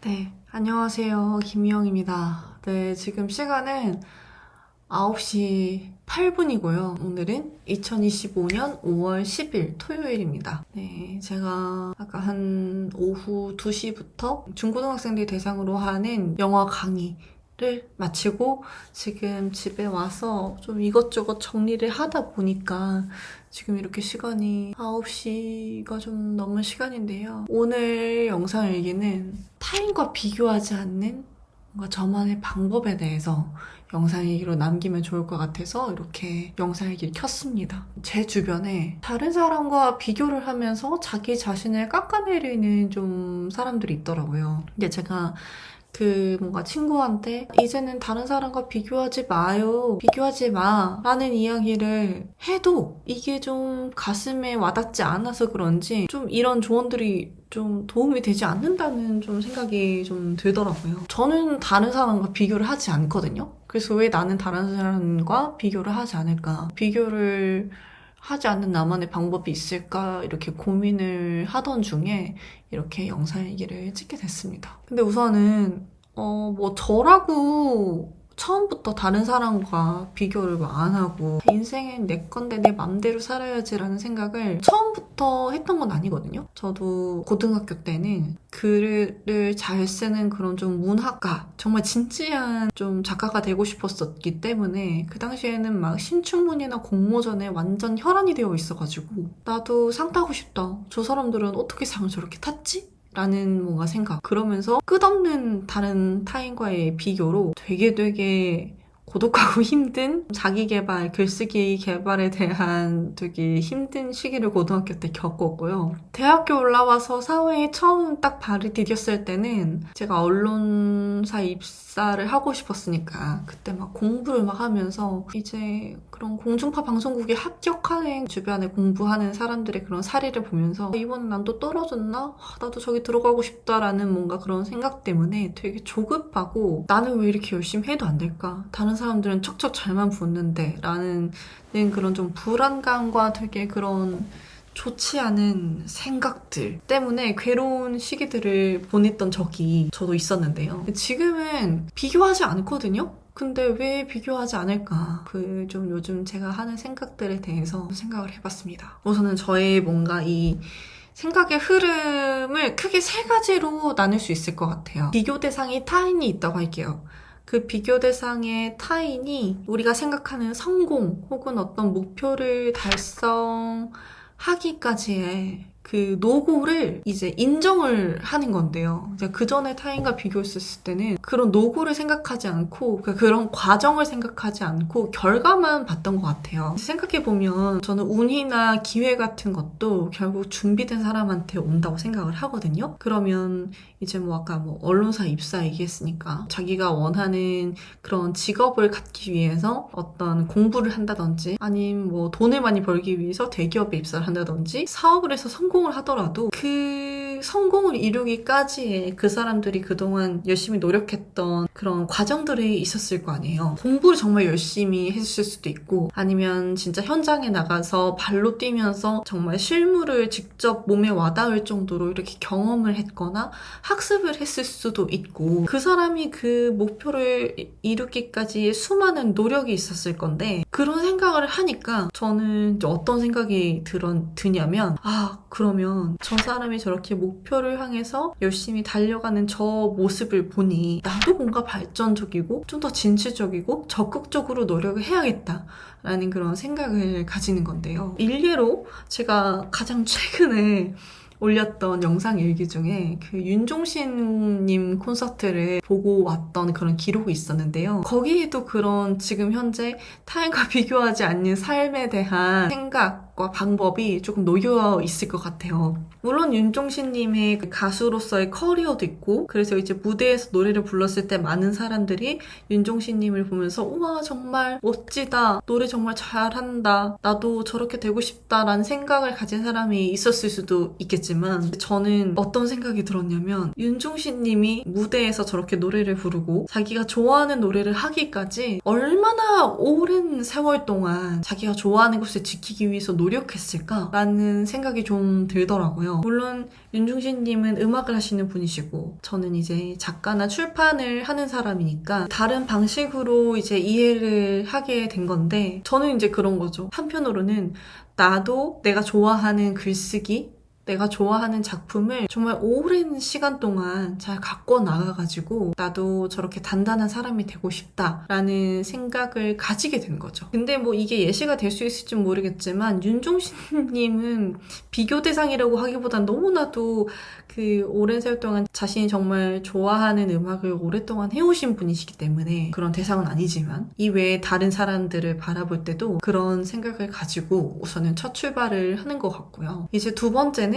네, 안녕하세요. 김희영입니다. 네, 지금 시간은 9시 8분이고요. 오늘은 2025년 5월 10일 토요일입니다. 네, 제가 아까 한 오후 2시부터 중고등학생들 대상으로 하는 영어 강의를 마치고 지금 집에 와서 좀 이것저것 정리를 하다 보니까 지금 이렇게 시간이 9시가 좀 넘은 시간인데요. 오늘 영상 일기는 타인과 비교하지 않는 뭔가 저만의 방법에 대해서 영상 일기로 남기면 좋을 것 같아서 이렇게 영상 일기를 켰습니다. 제 주변에 다른 사람과 비교를 하면서 자기 자신을 깎아내리는 좀 사람들이 있더라고요. 근데 제가 뭔가 친구한테 이제는 다른 사람과 비교하지 마요. 비교하지 마. 라는 이야기를 해도 이게 좀 가슴에 와닿지 않아서 그런지 좀 이런 조언들이 좀 도움이 되지 않는다는 좀 생각이 좀 들더라고요. 저는 다른 사람과 비교를 하지 않거든요. 그래서 왜 나는 다른 사람과 비교를 하지 않을까? 비교를 하지 않는 나만의 방법이 있을까? 이렇게 고민을 하던 중에 이렇게 영상 얘기를 찍게 됐습니다. 근데 우선은, 저라고 처음부터 다른 사람과 비교를 안 하고 인생은 내 건데 내 맘대로 살아야지라는 생각을 처음부터 했던 건 아니거든요. 저도 고등학교 때는 글을 잘 쓰는 그런 좀 문학가, 정말 진지한 좀 작가가 되고 싶었었기 때문에 그 당시에는 막 신춘문예나 공모전에 완전 혈안이 되어 있어가지고 나도 상 타고 싶다. 저 사람들은 어떻게 상을 저렇게 탔지? 라는 뭔가 생각. 그러면서 끝없는 다른 타인과의 비교로 되게 고독하고 힘든 자기개발, 글쓰기 개발에 대한 되게 힘든 시기를 고등학교 때 겪었고요. 대학교 올라와서 사회에 처음 딱 발을 디뎠을 때는 제가 언론사 입사를 하고 싶었으니까 그때 막 공부를 막 하면서 이제 그런 공중파 방송국에 합격하는 주변에 공부하는 사람들의 그런 사례를 보면서 이번엔 난 또 떨어졌나? 나도 저기 들어가고 싶다라는 뭔가 그런 생각 때문에 되게 조급하고 나는 왜 이렇게 열심히 해도 안 될까? 다른 사람들은 척척 잘만 붙는데 라는 그런 좀 불안감과 되게 그런 좋지 않은 생각들 때문에 괴로운 시기들을 보냈던 적이 저도 있었는데요. 지금은 비교하지 않거든요? 근데 왜 비교하지 않을까? 좀 요즘 제가 하는 생각들에 대해서 생각을 해봤습니다. 우선은 저의 뭔가 이 생각의 흐름을 크게 세 가지로 나눌 수 있을 것 같아요. 비교 대상이 타인이 있다고 할게요. 그 비교 대상의 타인이 우리가 생각하는 성공 혹은 어떤 목표를 달성하기까지의 그 노고를 이제 인정을 하는 건데요. 그 전에 타인과 비교했을 때는 그런 노고를 생각하지 않고 그런 과정을 생각하지 않고 결과만 봤던 것 같아요. 생각해보면 저는 운이나 기회 같은 것도 결국 준비된 사람한테 온다고 생각을 하거든요. 그러면 이제 아까 언론사 입사 얘기했으니까 자기가 원하는 그런 직업을 갖기 위해서 어떤 공부를 한다든지 아니면 돈을 많이 벌기 위해서 대기업에 입사를 한다든지 사업을 해서 성공을 하더라도 그 성공을 이루기까지의 그 사람들이 그동안 열심히 노력했던 그런 과정들이 있었을 거 아니에요. 공부를 정말 열심히 했을 수도 있고 아니면 진짜 현장에 나가서 발로 뛰면서 정말 실물을 직접 몸에 와닿을 정도로 이렇게 경험을 했거나 학습을 했을 수도 있고 그 사람이 그 목표를 이루기까지 수많은 노력이 있었을 건데 그런 생각을 하니까 저는 이제 어떤 생각이 드냐면 그러면 저 사람이 저렇게 목표를 향해서 열심히 달려가는 저 모습을 보니 나도 뭔가 발전적이고 좀 더 진취적이고 적극적으로 노력을 해야겠다 라는 그런 생각을 가지는 건데요. 일례로 제가 가장 최근에 올렸던 영상 일기 중에 윤종신님 콘서트를 보고 왔던 그런 기록이 있었는데요. 거기에도 그런 지금 현재 타인과 비교하지 않는 삶에 대한 생각과 방법이 조금 놓여 있을 것 같아요. 물론 윤종신님의 가수로서의 커리어도 있고 그래서 이제 무대에서 노래를 불렀을 때 많은 사람들이 윤종신님을 보면서 우와 정말 멋지다, 노래 정말 잘한다, 나도 저렇게 되고 싶다라는 생각을 가진 사람이 있었을 수도 있겠지만 저는 어떤 생각이 들었냐면 윤종신님이 무대에서 저렇게 노래를 부르고 자기가 좋아하는 노래를 하기까지 얼마나 오랜 세월 동안 자기가 좋아하는 것을 지키기 위해서 노력했을까라는 생각이 좀 들더라고요. 물론 윤종신님은 음악을 하시는 분이시고 저는 이제 작가나 출판을 하는 사람이니까 다른 방식으로 이제 이해를 하게 된 건데 저는 이제 그런 거죠. 한편으로는 나도 내가 좋아하는 글쓰기, 내가 좋아하는 작품을 정말 오랜 시간 동안 잘 갖고 나가가지고 나도 저렇게 단단한 사람이 되고 싶다라는 생각을 가지게 된 거죠. 근데 뭐 이게 예시가 될 수 있을지 모르겠지만 윤종신님은 비교 대상이라고 하기보단 너무나도 그 오랜 세월 동안 자신이 정말 좋아하는 음악을 오랫동안 해오신 분이시기 때문에 그런 대상은 아니지만 이외에 다른 사람들을 바라볼 때도 그런 생각을 가지고 우선은 첫 출발을 하는 것 같고요. 이제 두 번째는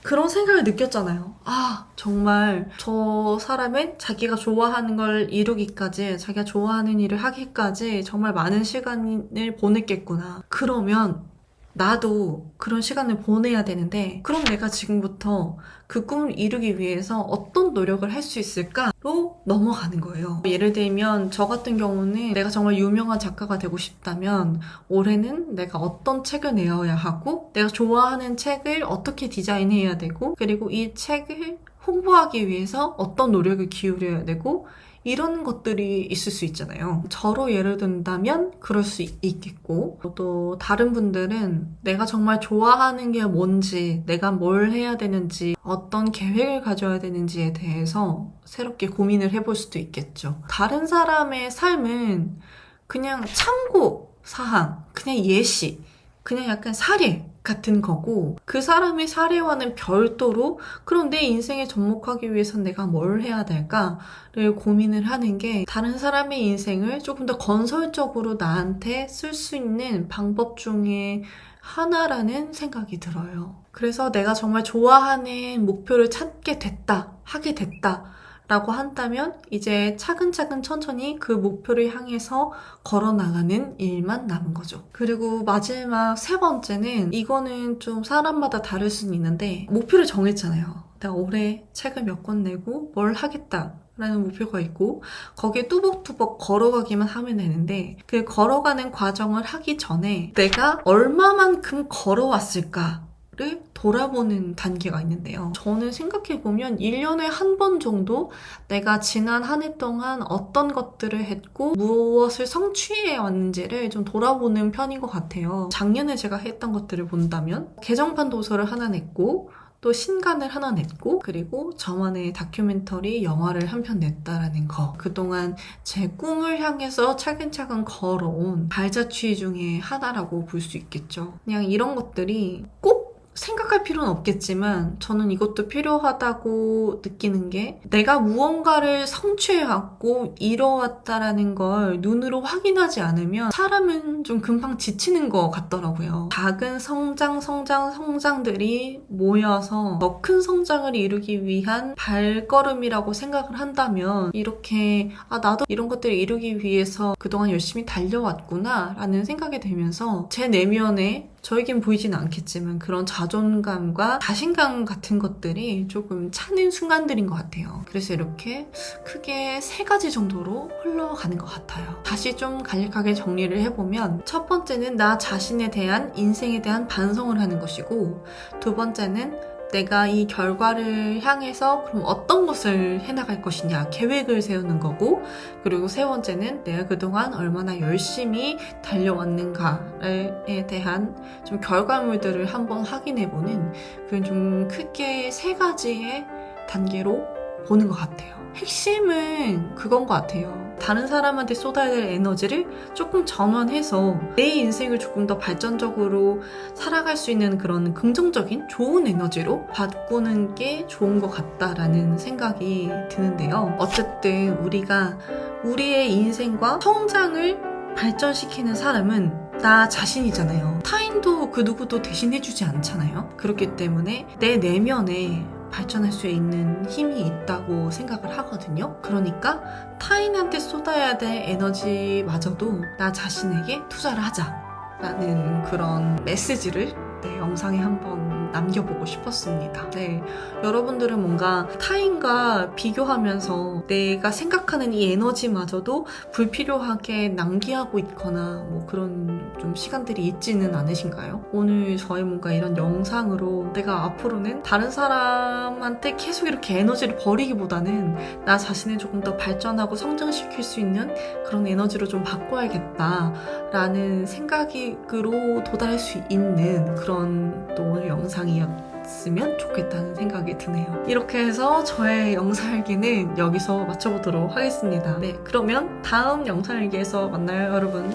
그런 생각을 느꼈잖아요. 아, 정말 저 사람은 자기가 좋아하는 걸 이루기까지, 자기가 좋아하는 일을 하기까지 정말 많은 시간을 보냈겠구나. 그러면 나도 그런 시간을 보내야 되는데 그럼 내가 지금부터 그 꿈을 이루기 위해서 어떤 노력을 할 수 있을까로 넘어가는 거예요. 예를 들면 저 같은 경우는 내가 정말 유명한 작가가 되고 싶다면 올해는 내가 어떤 책을 내어야 하고 내가 좋아하는 책을 어떻게 디자인해야 되고 그리고 이 책을 홍보하기 위해서 어떤 노력을 기울여야 되고 이런 것들이 있을 수 있잖아요. 저로 예를 든다면 그럴 수 있겠고 또 다른 분들은 내가 정말 좋아하는 게 뭔지 내가 뭘 해야 되는지 어떤 계획을 가져야 되는지에 대해서 새롭게 고민을 해볼 수도 있겠죠. 다른 사람의 삶은 그냥 참고 사항, 그냥 예시, 그냥 약간 사례 같은 거고 그 사람의 사례와는 별도로 그럼 내 인생에 접목하기 위해선 내가 뭘 해야 될까를 고민을 하는 게 다른 사람의 인생을 조금 더 건설적으로 나한테 쓸 수 있는 방법 중에 하나라는 생각이 들어요. 그래서 내가 정말 좋아하는 목표를 찾게 됐다, 하게 됐다 라고 한다면 이제 차근차근 천천히 그 목표를 향해서 걸어나가는 일만 남은 거죠. 그리고 마지막 세 번째는 이거는 좀 사람마다 다를 수는 있는데 목표를 정했잖아요. 내가 올해 책을 몇 권 내고 뭘 하겠다 라는 목표가 있고 거기에 뚜벅뚜벅 걸어가기만 하면 되는데 그 걸어가는 과정을 하기 전에 내가 얼마만큼 걸어왔을까 를 돌아보는 단계가 있는데요. 저는 생각해보면 1년에 한 번 정도 내가 지난 한 해 동안 어떤 것들을 했고 무엇을 성취해 왔는지를 좀 돌아보는 편인 것 같아요. 작년에 제가 했던 것들을 본다면 개정판 도서를 하나 냈고 또 신간을 하나 냈고 그리고 저만의 다큐멘터리 영화를 한 편 냈다라는 거 그동안 제 꿈을 향해서 차근차근 걸어온 발자취 중에 하나라고 볼 수 있겠죠. 그냥 이런 것들이 꼭 생각할 필요는 없겠지만 저는 이것도 필요하다고 느끼는 게 내가 무언가를 성취해왔고 이뤄왔다라는 걸 눈으로 확인하지 않으면 사람은 좀 금방 지치는 것 같더라고요. 작은 성장들이 모여서 더 큰 성장을 이루기 위한 발걸음이라고 생각을 한다면 이렇게 나도 이런 것들을 이루기 위해서 그동안 열심히 달려왔구나 라는 생각이 들면서 제 내면에 저에겐 보이진 않겠지만 그런 자존감과 자신감 같은 것들이 조금 차는 순간들인 것 같아요. 그래서 이렇게 크게 3가지 정도로 흘러가는 것 같아요. 다시 좀 간략하게 정리를 해보면 첫 번째는 나 자신에 대한 인생에 대한 반성을 하는 것이고 두 번째는 내가 이 결과를 향해서 그럼 어떤 것을 해나갈 것이냐 계획을 세우는 거고 그리고 세 번째는 내가 그동안 얼마나 열심히 달려왔는가에 대한 좀 결과물들을 한번 확인해보는 그런 좀 크게 3가지의 단계로 보는 것 같아요. 핵심은 그건 것 같아요. 다른 사람한테 쏟아야 될 에너지를 조금 전환해서 내 인생을 조금 더 발전적으로 살아갈 수 있는 그런 긍정적인 좋은 에너지로 바꾸는 게 좋은 것 같다라는 생각이 드는데요. 어쨌든 우리가 우리의 인생과 성장을 발전시키는 사람은 나 자신이잖아요. 타인도 그 누구도 대신해주지 않잖아요. 그렇기 때문에 내 내면에 발전할 수 있는 힘이 있다고 생각을 하거든요. 그러니까 타인한테 쏟아야 될 에너지마저도 나 자신에게 투자를 하자 라는 그런 메시지를 영상에 한번 남겨보고 싶었습니다. 네, 여러분들은 뭔가 타인과 비교하면서 내가 생각하는 이 에너지마저도 불필요하게 낭비하고 있거나 뭐 그런 좀 시간들이 있지는 않으신가요? 오늘 저의 뭔가 이런 영상으로 내가 앞으로는 다른 사람한테 계속 이렇게 에너지를 버리기보다는 나 자신을 조금 더 발전하고 성장시킬 수 있는 그런 에너지로 좀 바꿔야겠다라는 생각으로 도달할 수 있는 그런 또 오늘 영상이었으면 좋겠다는 생각이 드네요. 이렇게 해서 저의 영상일기는 여기서 마쳐보도록 하겠습니다. 네, 그러면 다음 영상일기에서 만나요, 여러분.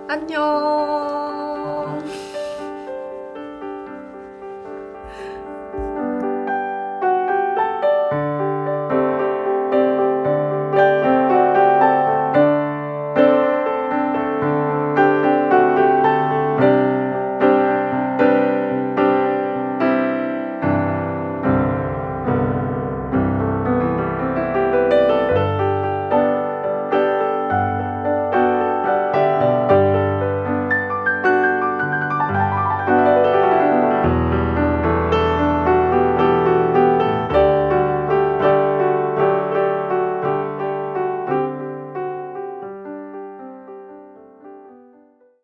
안녕.